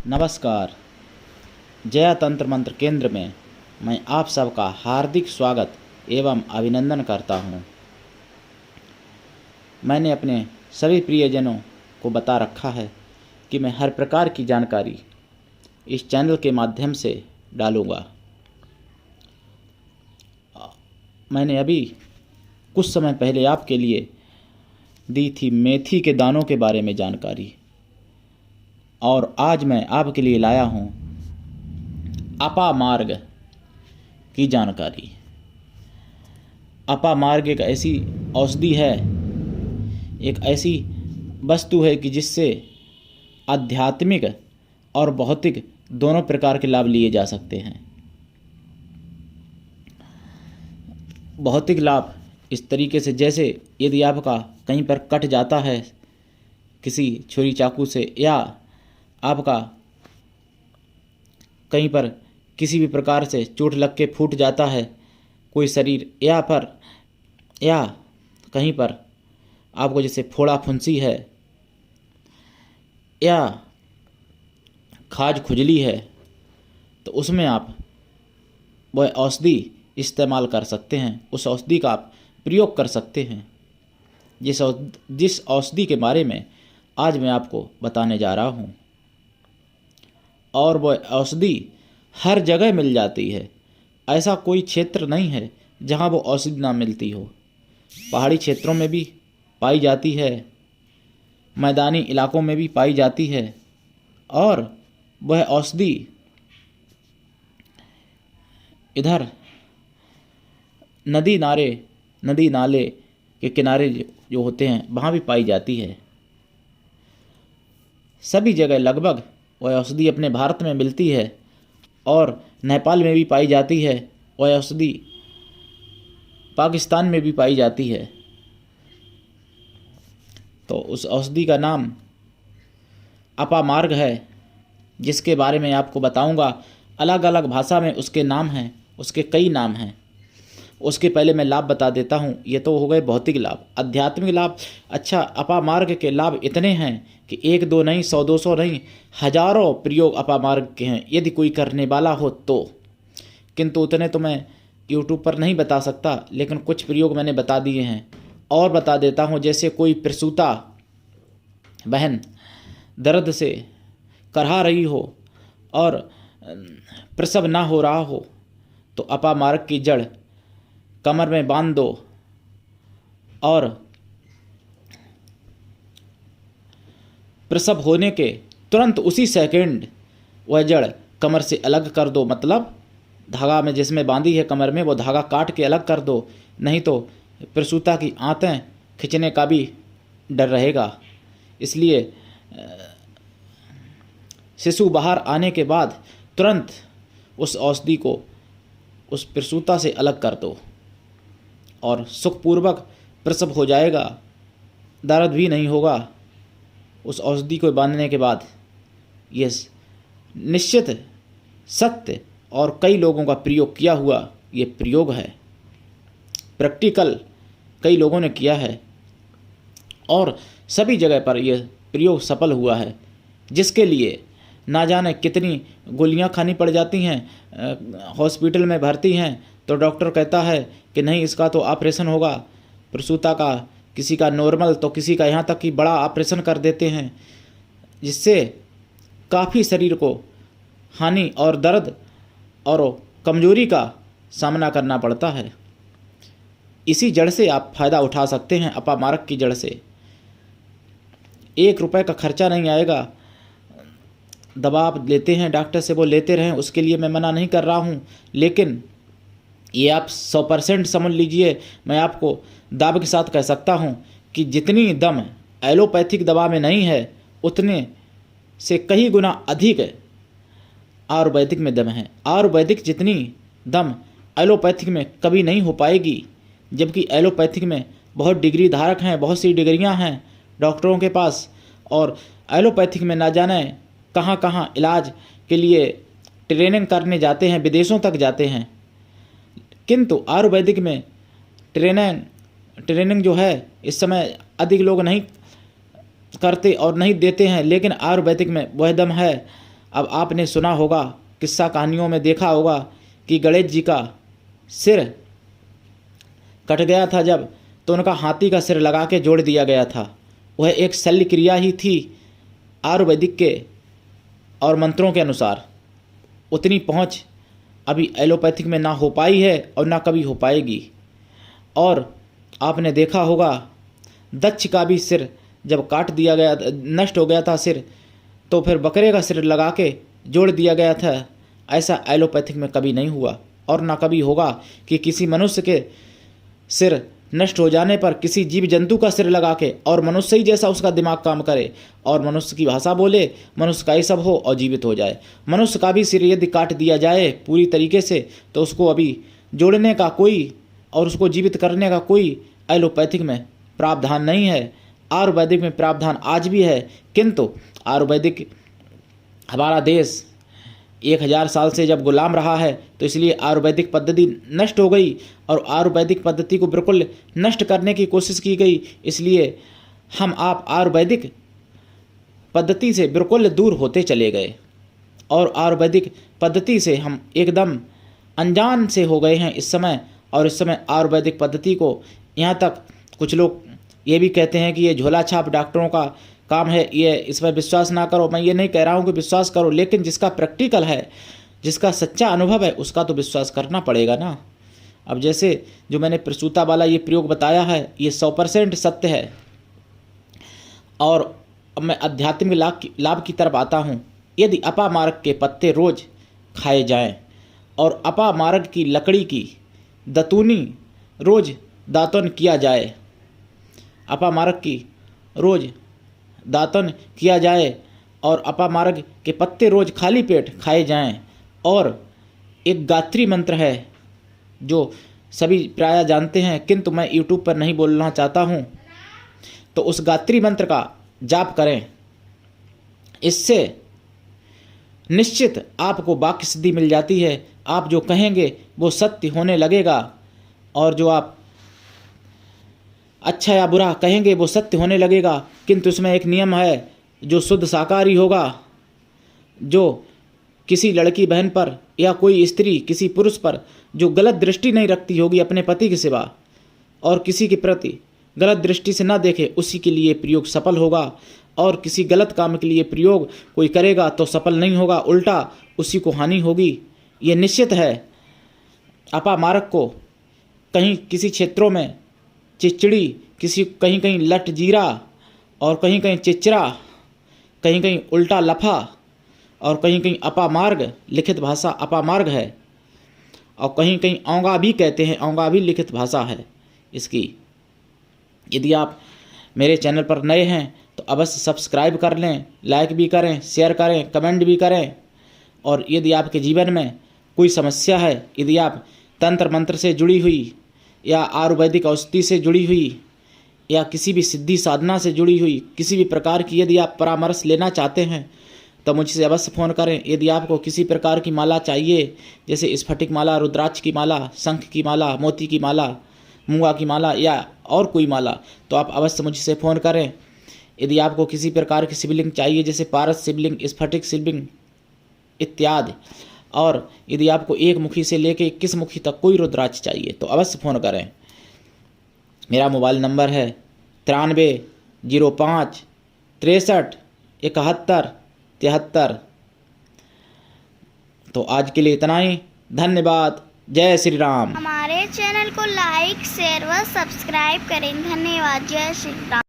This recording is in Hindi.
नमस्कार। जया तंत्र मंत्र केंद्र में मैं आप सबका हार्दिक स्वागत एवं अभिनंदन करता हूँ। मैंने अपने सभी प्रियजनों को बता रखा है कि मैं हर प्रकार की जानकारी इस चैनल के माध्यम से डालूँगा। मैंने अभी कुछ समय पहले आपके लिए दी थी मेथी के दानों के बारे में जानकारी, और आज मैं आपके लिए लाया हूँ अपामार्ग की जानकारी। अपामार्ग एक ऐसी औषधि है, एक ऐसी वस्तु है कि जिससे आध्यात्मिक और भौतिक दोनों प्रकार के लाभ लिए जा सकते हैं। भौतिक लाभ इस तरीके से, जैसे यदि आपका कहीं पर कट जाता है किसी छुरी चाकू से, या आपका कहीं पर किसी भी प्रकार से चोट लग के फूट जाता है कोई शरीर, या कहीं पर आपको जैसे फोड़ा फुंसी है या खाज खुजली है, तो उसमें आप वह औषधि इस्तेमाल कर सकते हैं। उस औषधि का आप प्रयोग कर सकते हैं, जिस औषधि के बारे में आज मैं आपको बताने जा रहा हूँ। और वह औषधि हर जगह मिल जाती है। ऐसा कोई क्षेत्र नहीं है जहाँ वो औषधि ना मिलती हो। पहाड़ी क्षेत्रों में भी पाई जाती है, मैदानी इलाकों में भी पाई जाती है, और वह औषधि इधर नदी नाले के किनारे जो होते हैं वहाँ भी पाई जाती है। सभी जगह लगभग वह औषधि अपने भारत में मिलती है, और नेपाल में भी पाई जाती है। वह औषधि पाकिस्तान में भी पाई जाती है। तो उस औषधि का नाम अपामार्ग है, जिसके बारे में आपको बताऊंगा। अलग अलग भाषा में उसके नाम हैं, उसके कई नाम हैं। उसके पहले मैं लाभ बता देता हूँ। ये तो हो गए भौतिक लाभ। आध्यात्मिक लाभ, अच्छा, अपामार्ग के लाभ इतने हैं कि एक दो नहीं, 100-200 नहीं, हजारों प्रयोग अपामार्ग के हैं, यदि कोई करने वाला हो तो। किंतु उतने तो मैं यूट्यूब पर नहीं बता सकता, लेकिन कुछ प्रयोग मैंने बता दिए हैं और बता देता हूँ। जैसे कोई प्रसूता बहन दर्द से करहा रही हो और प्रसव ना हो रहा हो, तो अपामार्ग की जड़ कमर में बांध दो, और प्रसव होने के तुरंत उसी सेकंड वह जड़ कमर से अलग कर दो। मतलब धागा में जिसमें बांधी है कमर में, वो धागा काट के अलग कर दो, नहीं तो प्रसूता की आंतें खिंचने का भी डर रहेगा। इसलिए शिशु बाहर आने के बाद तुरंत उस औषधि को उस प्रसूता से अलग कर दो, और सुखपूर्वक प्रसव हो जाएगा, दर्द भी नहीं होगा। उस औषधि को बांधने के बाद ये निश्चित सत्य और कई लोगों का प्रयोग किया हुआ ये प्रयोग है। प्रैक्टिकल कई लोगों ने किया है, और सभी जगह पर यह प्रयोग सफल हुआ है, जिसके लिए ना जाने कितनी गोलियां खानी पड़ जाती हैं। हॉस्पिटल में भर्ती हैं तो डॉक्टर कहता है कि नहीं, इसका तो ऑपरेशन होगा। प्रसूता का किसी का नॉर्मल, तो किसी का यहाँ तक कि बड़ा ऑपरेशन कर देते हैं, जिससे काफ़ी शरीर को हानि और दर्द और कमजोरी का सामना करना पड़ता है। इसी जड़ से आप फ़ायदा उठा सकते हैं। अपामार्ग की जड़ से 1 रुपये का खर्चा नहीं आएगा। दवा आप लेते हैं डॉक्टर से, वो लेते रहें, उसके लिए मैं मना नहीं कर रहा हूँ, लेकिन ये आप 100% समझ लीजिए। मैं आपको दावे के साथ कह सकता हूँ कि जितनी दम एलोपैथिक दवा में नहीं है, उतने से कई गुना अधिक आयुर्वेदिक में दम है। आयुर्वेदिक जितनी दम एलोपैथिक में कभी नहीं हो पाएगी, जबकि एलोपैथिक में बहुत डिग्री धारक हैं, बहुत सी डिग्रियां हैं डॉक्टरों के पास, और एलोपैथिक में ना जाने कहाँ कहाँ इलाज के लिए ट्रेनिंग करने जाते हैं, विदेशों तक जाते हैं। किंतु आयुर्वेदिक में ट्रेनिंग जो है इस समय अधिक लोग नहीं करते और नहीं देते हैं, लेकिन आयुर्वेदिक में वह दम है। अब आपने सुना होगा, किस्सा कहानियों में देखा होगा कि गणेश जी का सिर कट गया था जब, तो उनका हाथी का सिर लगा के जोड़ दिया गया था। वह एक शल्य क्रिया ही थी आयुर्वेदिक के और मंत्रों के अनुसार। उतनी पहुंच अभी एलोपैथिक में ना हो पाई है और ना कभी हो पाएगी। और आपने देखा होगा दक्ष का भी सिर जब काट दिया गया, नष्ट हो गया था सिर, तो फिर बकरे का सिर लगा के जोड़ दिया गया था। ऐसा एलोपैथिक में कभी नहीं हुआ और ना कभी होगा कि किसी मनुष्य के सिर नष्ट हो जाने पर किसी जीव जंतु का सिर लगा के और मनुष्य ही जैसा उसका दिमाग काम करे और मनुष्य की भाषा बोले, मनुष्य का ही सब हो और जीवित हो जाए। मनुष्य का भी सिर यदि काट दिया जाए पूरी तरीके से, तो उसको अभी जोड़ने का कोई और उसको जीवित करने का कोई एलोपैथिक में प्रावधान नहीं है। आयुर्वेदिक में प्रावधान आज भी है, किंतु आयुर्वेदिक हमारा देश 1000 साल से जब गुलाम रहा है, तो इसलिए आयुर्वेदिक पद्धति नष्ट हो गई और आयुर्वेदिक पद्धति को बिल्कुल नष्ट करने की कोशिश की गई। इसलिए हम आप आयुर्वेदिक पद्धति से बिल्कुल दूर होते चले गए और आयुर्वेदिक पद्धति से हम एकदम अनजान से हो गए हैं इस समय। और इस समय आयुर्वेदिक पद्धति को यहाँ तक कुछ लोग ये भी कहते हैं कि ये झोला छाप डॉक्टरों का काम है, ये इस पर विश्वास ना करो। मैं ये नहीं कह रहा हूँ कि विश्वास करो, लेकिन जिसका प्रैक्टिकल है, जिसका सच्चा अनुभव है, उसका तो विश्वास करना पड़ेगा ना। अब जैसे जो मैंने प्रसूता वाला ये प्रयोग बताया है, ये 100% सत्य है। और अब मैं आध्यात्मिक लाभ की तरफ आता हूँ। यदि अपामार्ग के पत्ते रोज खाए जाएं और अपामार्ग की लकड़ी की दतूनी रोज दातन किया जाए, अपामार्ग की रोज दातन किया जाए और अपामार्ग के पत्ते रोज खाली पेट खाए जाएं, और एक गायत्री मंत्र है जो सभी प्रायः जानते हैं, किंतु मैं यूट्यूब पर नहीं बोलना चाहता हूँ, तो उस गायत्री मंत्र का जाप करें। इससे निश्चित आपको वाक्य सिद्धि मिल जाती है। आप जो कहेंगे वो सत्य होने लगेगा और जो आप अच्छा या बुरा कहेंगे वो सत्य होने लगेगा। किंतु इसमें एक नियम है, जो शुद्ध शाकाहारी होगा, जो किसी लड़की बहन पर या कोई स्त्री किसी पुरुष पर जो गलत दृष्टि नहीं रखती होगी अपने पति के सिवा और किसी के प्रति गलत दृष्टि से ना देखे, उसी के लिए प्रयोग सफल होगा। और किसी गलत काम के लिए प्रयोग कोई करेगा तो सफल नहीं होगा, उल्टा उसी को हानि होगी, ये निश्चित है। अपामार्ग को कहीं किसी क्षेत्रों में चिचड़ी, किसी कहीं कहीं लट जीरा और कहीं कहीं चिचरा, कहीं कहीं उल्टा लफा और कहीं कहीं अपामार्ग, लिखित भाषा अपामार्ग है, और कहीं कहीं औंगा भी कहते हैं, औंगा भी लिखित भाषा है इसकी। यदि आप मेरे चैनल पर नए हैं तो अवश्य सब्सक्राइब कर लें, लाइक भी करें, शेयर करें, कमेंट भी करें। और यदि आपके जीवन में कोई समस्या है, यदि आप तंत्र मंत्र से जुड़ी हुई या आयुर्वेदिक औषधि से जुड़ी हुई या किसी भी सिद्धि साधना से जुड़ी हुई किसी भी प्रकार की यदि आप परामर्श लेना चाहते हैं, तो मुझसे अवश्य फ़ोन करें। यदि आपको किसी प्रकार की माला चाहिए, जैसे स्फटिक माला, रुद्राक्ष की माला, शंख की माला, मोती की माला, मूंगा की माला या और कोई माला, तो आप अवश्य मुझसे फ़ोन करें। यदि आपको किसी प्रकार की शिवलिंग चाहिए, जैसे पारस शिवलिंग, स्फटिक शिवलिंग इत्यादि, और यदि आपको 1 मुखी से लेकर 21 मुखी तक कोई रुद्राक्ष चाहिए, तो अवश्य फ़ोन करें। मेरा मोबाइल नंबर है 93 05 63 71 73। तो आज के लिए इतना ही, धन्यवाद। जय श्री राम। हमारे चैनल को लाइक, शेयर व सब्सक्राइब करें। धन्यवाद। जय श्री राम।